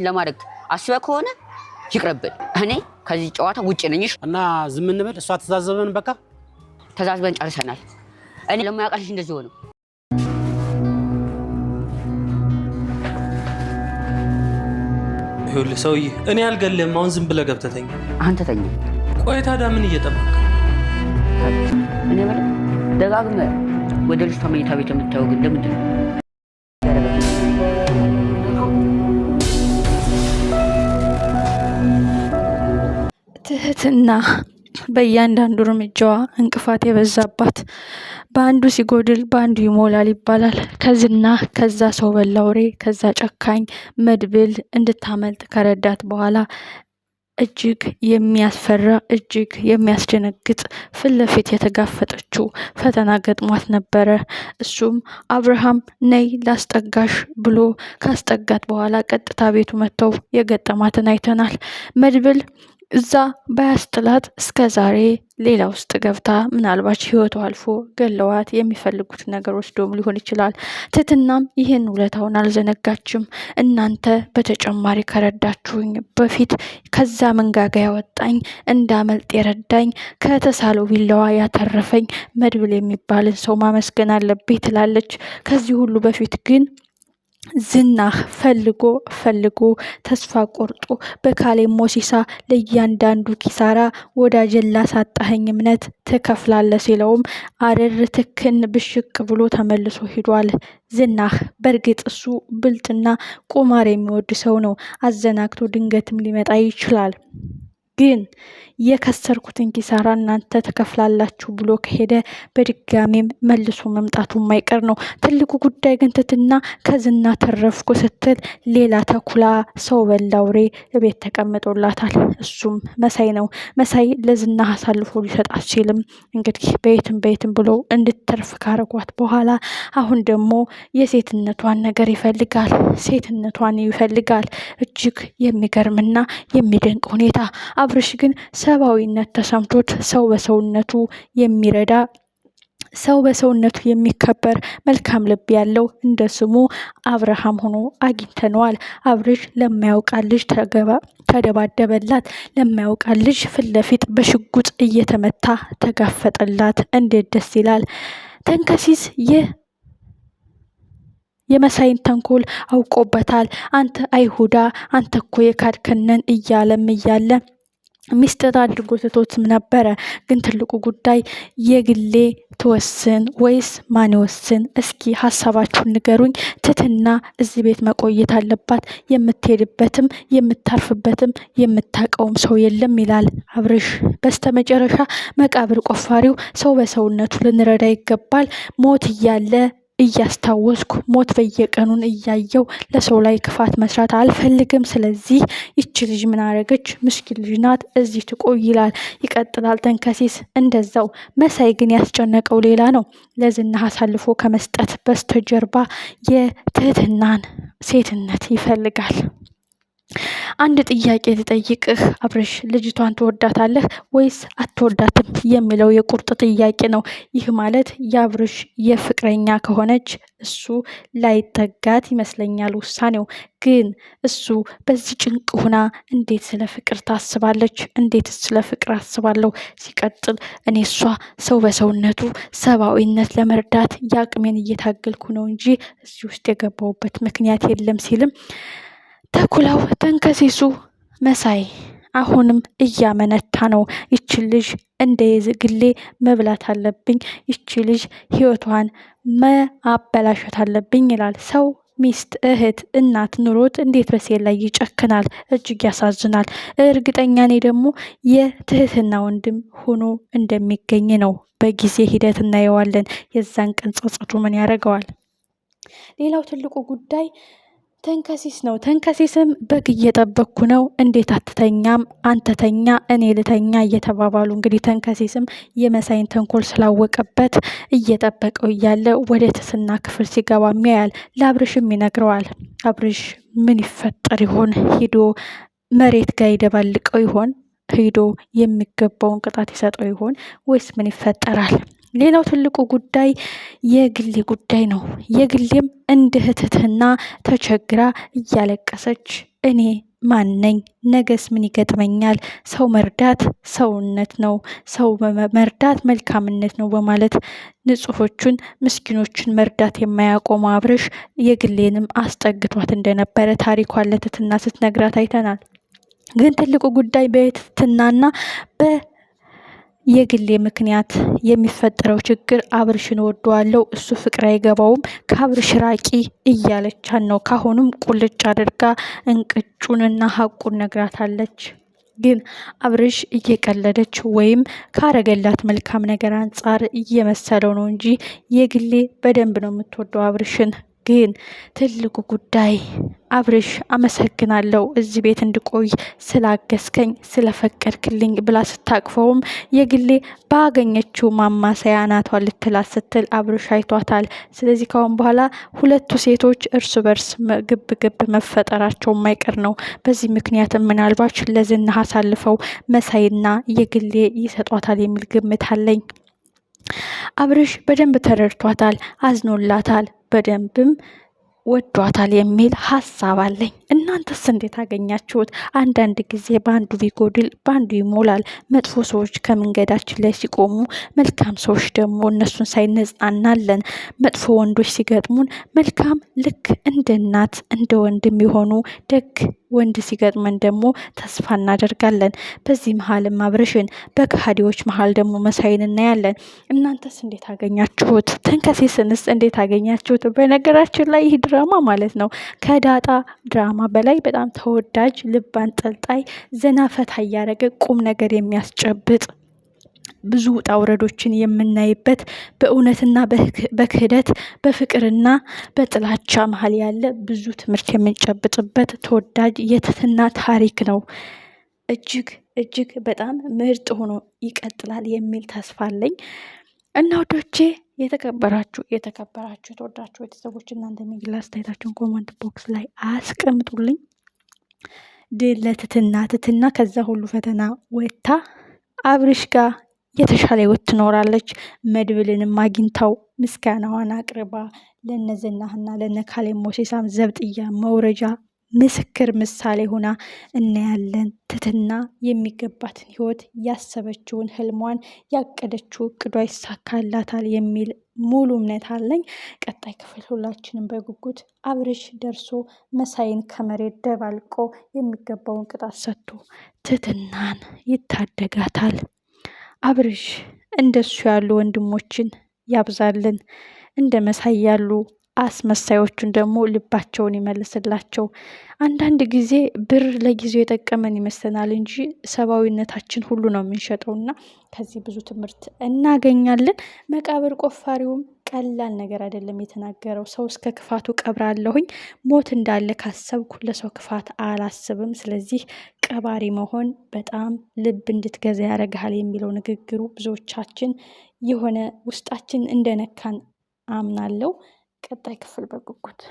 ለማድረግ አስበህ ከሆነ ይቅርብን። እኔ ከዚህ ጨዋታ ውጪ ነኝ እና ዝም እንበል። እሷ ተዛዘበን፣ በቃ ተዛዝበን ጨርሰናል። እኔ ለማያውቃልሽ እንደዚህ ሆነ። ይኸውልህ ሰውዬ፣ እኔ አልገልህም። አሁን ዝም ብለህ ገብተህ ተኛ። አንተ ተኛ። ቆይ ታዲያ ምን እየጠበቅህ? እኔ ማለት ደጋግመህ ወደ ልጅቷ መኝታ ቤት የምታየው ግን ለምንድን ነው? ትህትና በእያንዳንዱ እርምጃዋ እንቅፋት የበዛባት፣ በአንዱ ሲጎድል በአንዱ ይሞላል ይባላል። ከዝና ከዛ ሰው በላ ወሬ ከዛ ጨካኝ መድብል እንድታመልጥ ከረዳት በኋላ እጅግ የሚያስፈራ እጅግ የሚያስደነግጥ ፊት ለፊት የተጋፈጠችው ፈተና ገጥሟት ነበረ። እሱም አብርሃም ነይ ላስጠጋሽ ብሎ ካስጠጋት በኋላ ቀጥታ ቤቱ መጥተው የገጠማትን አይተናል። መድብል እዛ ባያስጥላት እስከ ዛሬ ሌላ ውስጥ ገብታ ምናልባት ህይወቱ አልፎ ገለዋት የሚፈልጉት ነገር ወስዶም ሊሆን ይችላል። ትህትናም ይህን ውለታውን አልዘነጋችም። እናንተ በተጨማሪ ከረዳችሁኝ በፊት ከዛ መንጋጋ ያወጣኝ እንዳመልጥ የረዳኝ ከተሳለው ቢላዋ ያተረፈኝ መድብል የሚባልን ሰው ማመስገን አለብኝ ትላለች። ከዚህ ሁሉ በፊት ግን ዝናህ ፈልጎ ተስፋ ቆርጦ በካሌብ ሞሲሳ ለእያንዳንዱ ኪሳራ ወዳጅን ላሳጣኸኝ እምነት ትከፍላለህ ሲለውም አረር ትክን ብሽቅ ብሎ ተመልሶ ሂዷል። ዝናህ በእርግጥ እሱ ብልጥና ቁማር የሚወድ ሰው ነው። አዘናግቶ ድንገትም ሊመጣ ይችላል። ግን የከሰርኩትን ኪሳራ እናንተ ተከፍላላችሁ ብሎ ከሄደ በድጋሚም መልሶ መምጣቱ የማይቀር ነው። ትልቁ ጉዳይ ግን ትህትና ከዝና ተረፍኩ ስትል ሌላ ተኩላ ሰው በላ አውሬ ቤት ተቀምጦላታል። እሱም መሳይ ነው። መሳይ ለዝና አሳልፎ ሊሰጣት ሲልም እንግዲህ በየትም ብሎ እንድትተርፍ ካረጓት በኋላ አሁን ደግሞ የሴትነቷን ነገር ይፈልጋል። ሴትነቷን ይፈልጋል። እጅግ የሚገርምና የሚደንቅ ሁኔታ። አብርሽ ግን ሰብአዊነት ተሰምቶት ሰው በሰውነቱ የሚረዳ ሰው በሰውነቱ የሚከበር መልካም ልብ ያለው እንደ ስሙ አብርሃም ሆኖ አግኝተነዋል። አብርሽ ለማያውቃት ልጅ ተደባደበላት። ለማያውቃት ልጅ ፊት ለፊት በሽጉጥ እየተመታ ተጋፈጠላት። እንዴት ደስ ይላል! ተንከሲስ የመሳይን ተንኮል አውቆበታል። አንተ አይሁዳ፣ አንተ እኮ የካድከነን እያለ ሚስጥር አድርጎ ትቶትም ነበረ። ግን ትልቁ ጉዳይ የግሌ ትወስን ወይስ ማን ይወስን? እስኪ ሀሳባችሁን ንገሩኝ። ትህትና እዚህ ቤት መቆየት አለባት። የምትሄድበትም የምታርፍበትም የምታውቀውም ሰው የለም ይላል አብርሽ። በስተመጨረሻ መቃብር ቆፋሪው ሰው በሰውነቱ ልንረዳ ይገባል። ሞት እያለ እያስታወስኩ ሞት በየቀኑን እያየው ለሰው ላይ ክፋት መስራት አልፈልግም። ስለዚህ ይቺ ልጅ ምን አረገች? ምስኪን ልጅ ናት፣ እዚህ ትቆይ ይላል። ይቀጥላል ተንከሲስ እንደዛው። መሳይ ግን ያስጨነቀው ሌላ ነው። ለዝና አሳልፎ ከመስጠት በስተጀርባ የትህትናን ሴትነት ይፈልጋል። አንድ ጥያቄ ልጠይቅህ አብርሽ፣ ልጅቷን ትወዳታለህ ወይስ አትወዳትም የሚለው የቁርጥ ጥያቄ ነው። ይህ ማለት የአብርሽ የፍቅረኛ ከሆነች እሱ ላይጠጋት ይመስለኛል ውሳኔው። ግን እሱ በዚህ ጭንቅ ሁና እንዴት ስለ ፍቅር ታስባለች? እንዴት ስለ ፍቅር አስባለሁ? ሲቀጥል እኔ እሷ ሰው በሰውነቱ ሰብአዊነት ለመርዳት የአቅሜን እየታገልኩ ነው እንጂ እዚህ ውስጥ የገባውበት ምክንያት የለም ሲልም ተኩላው ተንከሲሱ መሳይ አሁንም እያመነታ ነው። ይቺ ልጅ እንደ ግሌ መብላት አለብኝ፣ ይቺ ልጅ ህይወቷን ማበላሸት አለብኝ ይላል። ሰው ሚስት፣ እህት፣ እናት ኑሮት እንዴት በሴት ላይ ይጨክናል? እጅግ ያሳዝናል። እርግጠኛ ነኝ ደግሞ የትህትና ወንድም ሆኖ እንደሚገኝ ነው። በጊዜ ሂደት እናየዋለን። የዛን ቀን ጸጸቱ ምን ያደርገዋል? ሌላው ትልቁ ጉዳይ ተንከሲስ ነው። ተንከሲስም በግ እየጠበቅኩ ነው፣ እንዴት አትተኛም? አንተ ተኛ እኔ ልተኛ እየተባባሉ እንግዲህ ተንከሲስም የመሳይን ተንኮል ስላወቀበት እየጠበቀው እያለ ወደ ትህትና ክፍል ሲገባ ያያል። ለአብርሽም ይነግረዋል። አብርሽ ምን ይፈጠር ይሆን? ሂዶ መሬት ጋር ይደባልቀው ይሆን? ሂዶ የሚገባውን ቅጣት ይሰጠው ይሆን ወይስ ምን ይፈጠራል? ሌላው ትልቁ ጉዳይ የግሌ ጉዳይ ነው። የግሌም እንደ እህትህና ተቸግራ እያለቀሰች እኔ ማን ነኝ? ነገስ ምን ይገጥመኛል? ሰው መርዳት ሰውነት ነው፣ ሰው መርዳት መልካምነት ነው በማለት ንጹሖቹን ምስኪኖችን መርዳት የማያቆመው አብርሽ የግሌንም አስጠግቷት እንደነበረ ታሪኳን ለትትና ስትነግራት አይተናል። ግን ትልቁ ጉዳይ በትትናና የግሌ ምክንያት የሚፈጠረው ችግር አብርሽን ወደዋለው፣ እሱ ፍቅር አይገባውም፣ ከአብርሽ ራቂ እያለቻን ነው። ካሁንም ቁልጭ አድርጋ እንቅጩንና ሀቁን ነግራታለች። ግን አብርሽ እየቀለደች ወይም ካረገላት መልካም ነገር አንጻር እየመሰለው ነው እንጂ የግሌ በደንብ ነው የምትወደው አብርሽን። ግን ትልቁ ጉዳይ አብርሽ አመሰግናለሁ እዚህ ቤት እንድቆይ ስላገዝከኝ ስለፈቀድክልኝ ብላ ስታቅፈውም የግሌ ባገኘችው ማማሰያ አናቷን ልትላት ስትል አብርሽ አይቷታል። ስለዚህ ካሁን በኋላ ሁለቱ ሴቶች እርስ በርስ ግብ ግብ መፈጠራቸው የማይቀር ነው። በዚህ ምክንያት ምናልባት ለዝና አሳልፈው መሳይና የግሌ ይሰጧታል የሚል ግምት አለኝ። አብርሽ በደንብ ተረድቷታል፣ አዝኖላታል፣ በደንብም ወዷታል የሚል ሀሳብ አለኝ። እናንተስ እንዴት አገኛችሁት? አንዳንድ ጊዜ በአንዱ ቢጎድል በአንዱ ይሞላል። መጥፎ ሰዎች ከመንገዳችን ላይ ሲቆሙ፣ መልካም ሰዎች ደግሞ እነሱን ሳይነጻናለን። መጥፎ ወንዶች ሲገጥሙን መልካም ልክ እንደ እናት እንደ ወንድም የሆኑ ደግ ወንድ ሲገጥመን ደግሞ ተስፋ እናደርጋለን። በዚህ መሀልም አብርሽን በከሃዲዎች መሀል ደግሞ መሳይን እናያለን። እናንተስ እንዴት አገኛችሁት? ተንከሲስንስ እንዴት አገኛችሁት? በነገራችን ላይ ይህ ድራማ ማለት ነው ከዳጣ ድራማ በላይ በጣም ተወዳጅ፣ ልብ አንጠልጣይ፣ ዘና ፈታ እያደረገ ቁም ነገር የሚያስጨብጥ ብዙ ውጣ ውረዶችን የምናይበት በእውነትና በክህደት በፍቅርና በጥላቻ መሀል ያለ ብዙ ትምህርት የምንጨብጥበት ተወዳጅ የትትና ታሪክ ነው። እጅግ እጅግ በጣም ምርጥ ሆኖ ይቀጥላል የሚል ተስፋ አለኝ እና ወዶቼ የተከበራችሁ የተወዳችሁ ቤተሰቦች እናንተ የሚግል አስተያየታችሁን ኮመንት ቦክስ ላይ አስቀምጡልኝ። ድል ለትትና ከዛ ሁሉ ፈተና ወጥታ አብርሽ ጋር የተሻለ ህይወት ትኖራለች። መድብልንም አግኝታው ምስጋናዋን አቅርባ ለነዝናህና ለነካሌብ ሞሴሳም ዘብጥያ መውረጃ ምስክር ምሳሌ ሆና እናያለን። ትትና የሚገባትን ህይወት ያሰበችውን ህልሟን ያቀደችው እቅዷ ይሳካላታል የሚል ሙሉ እምነት አለኝ። ቀጣይ ክፍል ሁላችንም በጉጉት አብርሽ ደርሶ መሳይን ከመሬት ደባልቆ የሚገባውን ቅጣት ሰጥቶ ትትናን ይታደጋታል። አብርሽ እንደሱ ያሉ ወንድሞችን ያብዛልን። እንደ መሳይ ያሉ አስመሳዮቹን ደግሞ ልባቸውን ይመልስላቸው። አንዳንድ ጊዜ ብር ለጊዜው የጠቀመን ይመስለናል እንጂ ሰብአዊነታችን ሁሉ ነው የምንሸጠውና ከዚህ ብዙ ትምህርት እናገኛለን። መቃብር ቆፋሪውም ቀላል ነገር አይደለም የተናገረው። ሰው እስከ ክፋቱ ቀብራለሁኝ፣ ሞት እንዳለ ካሰብኩ ለሰው ክፋት አላስብም። ስለዚህ ቀባሪ መሆን በጣም ልብ እንድትገዛ ያደርግሃል የሚለው ንግግሩ ብዙዎቻችን የሆነ ውስጣችን እንደነካን አምናለሁ። ቀጣይ ክፍል በጉጉት